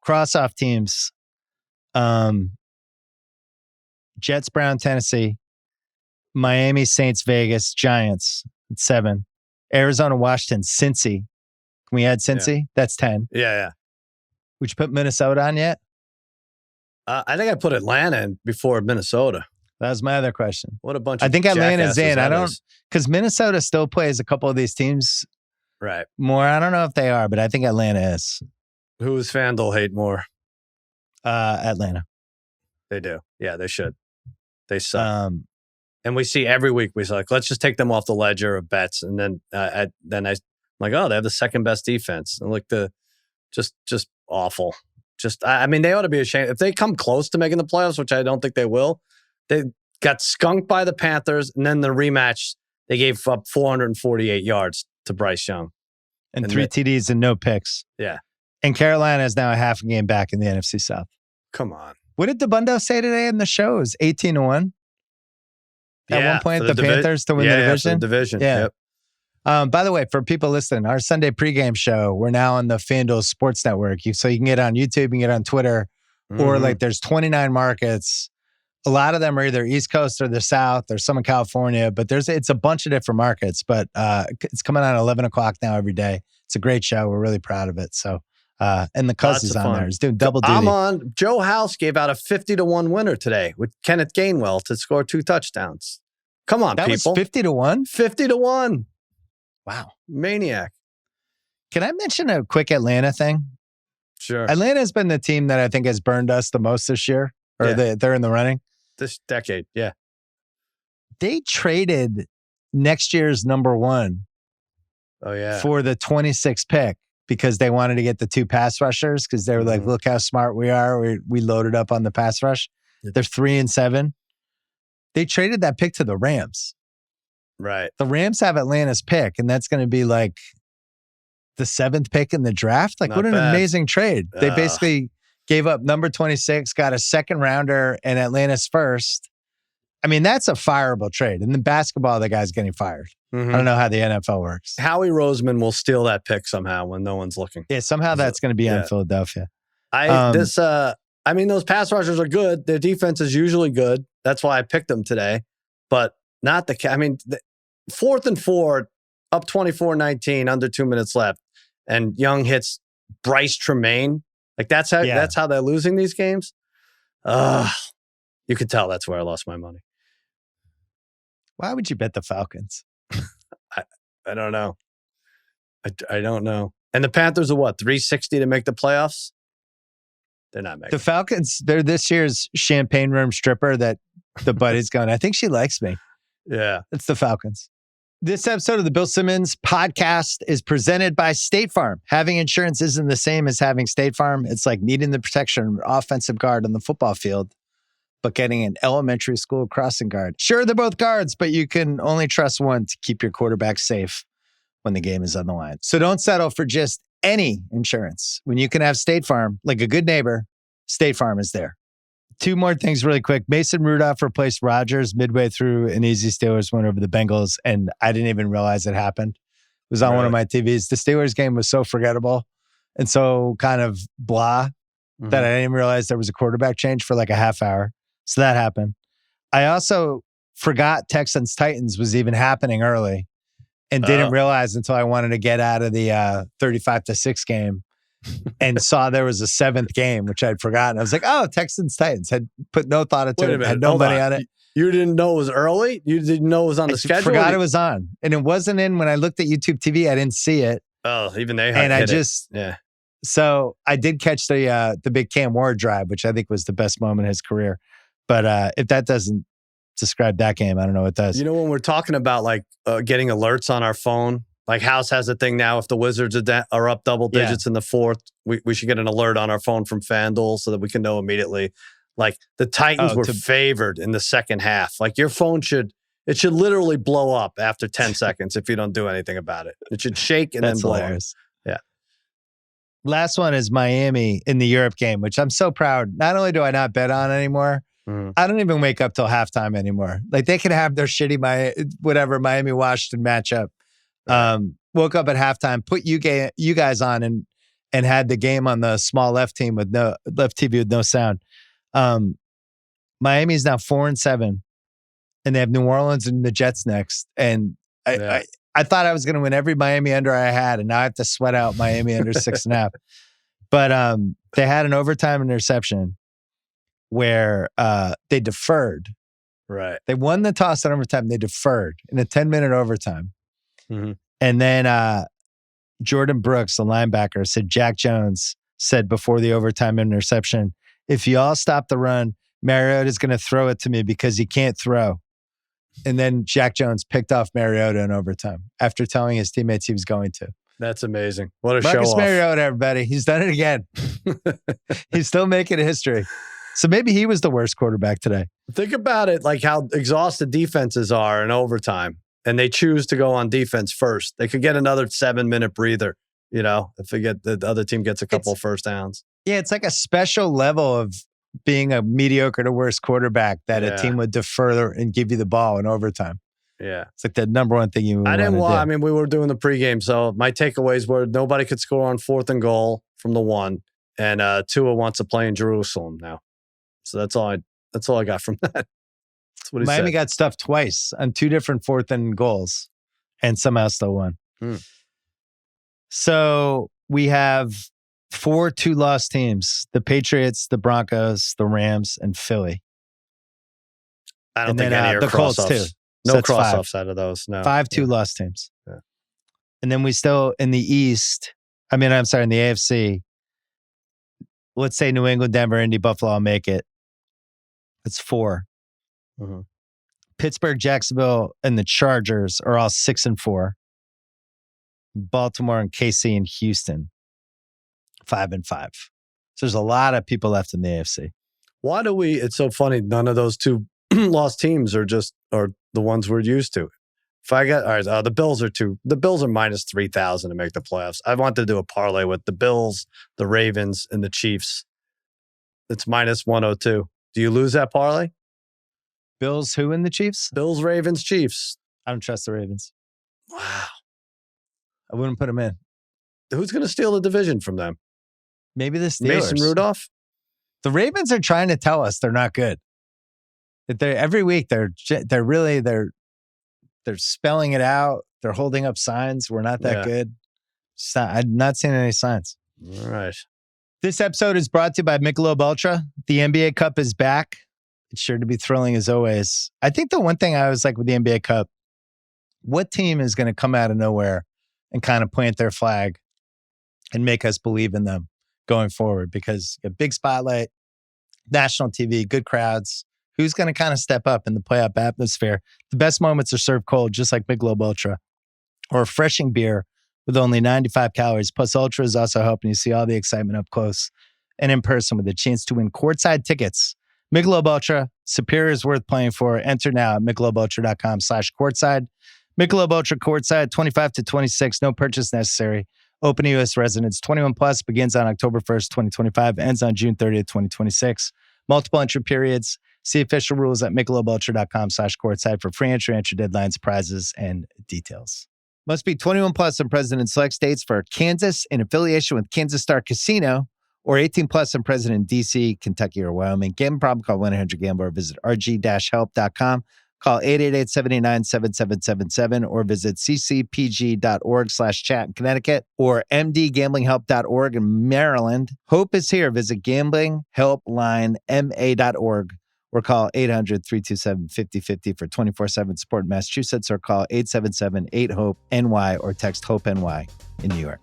cross-off teams. Jets, Brown, Tennessee. Miami, Saints, Vegas, Giants at 7. Arizona, Washington, Cincy. Can we add Cincy? Yeah. That's 10. Yeah. Would you put Minnesota on yet? I think I put Atlanta in before Minnesota. That was my other question. What a bunch of I think Atlanta's in. I don't, is. because Minnesota still plays a couple of these teams right more. I don't know if they are, but I think Atlanta is. Who does FanDuel hate more? Atlanta. They do. Yeah, they should. They suck. And we see every week, we're like, let's just take them off the ledger of bets. And then I'm like, oh, they have the second best defense. And like just awful. I mean, they ought to be ashamed. If they come close to making the playoffs, which I don't think they will, they got skunked by the Panthers. And then the rematch, they gave up 448 yards to Bryce Young. And 3 TDs and no picks. Yeah. And Carolina is now a half a game back in the NFC South. Come on. What did DeBundo say today in the show? It was 18-1. At one point, the Panthers to win the division. For the division. Yeah. Yep. By the way, for people listening, our Sunday pregame show, we're now on the FanDuel Sports Network. So you can get it on YouTube, you can get it on Twitter, or like there's 29 markets. A lot of them are either East Coast or the South or some in California, but it's a bunch of different markets. But it's coming on at 11 o'clock now every day. It's a great show. We're really proud of it. So, and the Cuz is on there. He's doing double duty. I'm on. Joe House gave out a 50-1 winner today with Kenneth Gainwell to score 2 touchdowns. Come on, that people. That was 50-1? 50-1. Wow. Maniac. Can I mention a quick Atlanta thing? Sure. Atlanta has been the team that I think has burned us the most this year. Or they're in the running. This decade, yeah. They traded next year's number 1 for the 26th pick because they wanted to get the 2 pass rushers because they were like, look how smart we are. We loaded up on the pass rush. They're 3-7. They traded that pick to the Rams. Right. The Rams have Atlanta's pick, and that's going to be like the 7th pick in the draft. Like, what an amazing trade. They basically gave up number 26, got a 2nd rounder and Atlanta's 1st. I mean, that's a fireable trade. And in basketball, the guy's getting fired. I don't know how the NFL works. Howie Roseman will steal that pick somehow when no one's looking. Yeah, somehow that's going to be on Philadelphia. I mean, those pass rushers are good. Their defense is usually good. That's why I picked them today. But not the... I mean, 4th and 4, up 24-19, under 2 minutes left. And Young hits Bryce Tremaine. Like, that's how they're losing these games. You could tell that's where I lost my money. Why would you bet the Falcons? I don't know. I don't know. And the Panthers are what, 360 to make the playoffs? They're not making the Falcons. They're this year's champagne room stripper that the buddy's going, I think she likes me. Yeah. It's the Falcons. This episode of the Bill Simmons podcast is presented by State Farm. Having insurance isn't the same as having State Farm. It's like needing the protection of an offensive guard on the football field, but getting an elementary school crossing guard. Sure, they're both guards, but you can only trust one to keep your quarterback safe when the game is on the line. So don't settle for just any insurance. When you can have State Farm, like a good neighbor, State Farm is there. 2 more things really quick. Mason Rudolph replaced Rodgers midway through an easy Steelers win over the Bengals, and I didn't even realize it happened. It was on one of my TVs. The Steelers game was so forgettable and so kind of blah that I didn't even realize there was a quarterback change for like a half hour. So that happened. I also forgot Texans-Titans was even happening early and didn't realize until I wanted to get out of the 35-6 game and saw there was a 7th game, which I'd forgotten. I was like, oh, Texans-Titans. Had put no thought into it. Had no money on it. You didn't know it was early? You didn't know it was on the schedule? I forgot it was on. And it wasn't in when I looked at YouTube TV. I didn't see it. Oh, even they had and I just... Yeah. So I did catch the big Cam Ward drive, which I think was the best moment in his career. But if that doesn't describe that game, I don't know what does. You know, when we're talking about like getting alerts on our phone, like House has a thing now. If the Wizards are up double digits in the 4th, we should get an alert on our phone from FanDuel so that we can know immediately. Like the Titans were favored in the second half. Like your phone should literally blow up after 10 seconds if you don't do anything about it. It should shake and then blow hilarious. Up. Yeah. Last one is Miami in the Europe game, which I'm so proud. Not only do I not bet on anymore, I don't even wake up till halftime anymore. Like they could have their shitty Miami-Washington matchup. Woke up at halftime, put you guys on, and and had the game on the small left TV with no sound. Miami's now 4-7, and they have New Orleans and the Jets next. And I thought I was going to win every Miami under I had, and now I have to sweat out Miami under 6.5. But they had an overtime interception where they deferred. Right. They won the toss in overtime. They deferred in a 10-minute overtime. Mm-hmm. And then Jordan Brooks, the linebacker, said Jack Jones said before the overtime interception, if you all stop the run, Mariota's going to throw it to me because he can't throw. And then Jack Jones picked off Mariota in overtime after telling his teammates he was going to. That's amazing. What a Marcus show-off. Mariota, everybody. He's done it again. He's still making history. So maybe he was the worst quarterback today. Think about it, like how exhausted defenses are in overtime, and they choose to go on defense first. They could get another 7-minute breather, if the other team gets a couple of first downs. Yeah, it's like a special level of being a mediocre to worse quarterback that a team would defer and give you the ball in overtime. Yeah. It's like the number one thing you would I didn't want. do. I mean, we were doing the pregame, so my takeaways were nobody could score on 4th and goal from the 1, and Tua wants to play in Jerusalem now. So that's all I got from that. That's what he Miami said. got stuffed twice on 2 different 4th and goals and somehow still won. So we have 4 2-loss teams: the Patriots, the Broncos, the Rams, and Philly. I don't think any are the Colts cross-offs. too. No So cross-offs out of those. No. 5 2-loss teams. Yeah. And then we still in the East. In the AFC. Let's say New England, Denver, Indy, Buffalo make it. It's 4. Mm-hmm. Pittsburgh, Jacksonville, and the Chargers are all 6-4. Baltimore and KC and Houston, 5-5. So there's a lot of people left in the AFC. Why do we? It's so funny. None of those 2 lost teams are the ones we're used to. If I got all right, the Bills are 2. The Bills are minus 3,000 to make the playoffs. I want to do a parlay with the Bills, the Ravens, and the Chiefs. It's minus 102. Do you lose that parlay? Bills, who in the Chiefs? Bills, Ravens, Chiefs. I don't trust the Ravens. Wow. I wouldn't put them in. Who's going to steal the division from them? Maybe the Steelers. Mason Rudolph? The Ravens are trying to tell us they're not good. Every week they're spelling it out. They're holding up signs. We're not that good. I'm not seeing any signs. All right. This episode is brought to you by Michelob ULTRA. The NBA Cup is back. It's sure to be thrilling as always. I think the one thing I was like with the NBA Cup, what team is going to come out of nowhere and kind of plant their flag and make us believe in them going forward? Because a big spotlight, national TV, good crowds. Who's going to kind of step up in the playoff atmosphere? The best moments are served cold, just like Michelob ULTRA, or refreshing beer with only 95 calories. Plus, Ultra is also helping you see all the excitement up close and in person with a chance to win courtside tickets. Michelob ULTRA, superior is worth playing for. Enter now at MichelobUltra.com/courtside. Michelob ULTRA Courtside, 25 to 26, no purchase necessary. Open to U.S. residents, 21 plus, begins on October 1st, 2025, ends on June 30th, 2026. Multiple entry periods. See official rules at MichelobUltra.com/courtside for free entry deadlines, prizes, and details. Must be 21 plus and present in select states for Kansas in affiliation with Kansas Star Casino, or 18 plus and present in D.C., Kentucky, or Wyoming. Gambling problem? Call 1-800-GAMBLER or visit rg-help.com. Call 888-789-7777 or visit ccpg.org/chat in Connecticut or mdgamblinghelp.org in Maryland. Hope is here. Visit gamblinghelplinema.org or call 800-327-5050 for 24/7 support in Massachusetts, or call 877-8-HOPE-NY or text HOPE-NY in New York.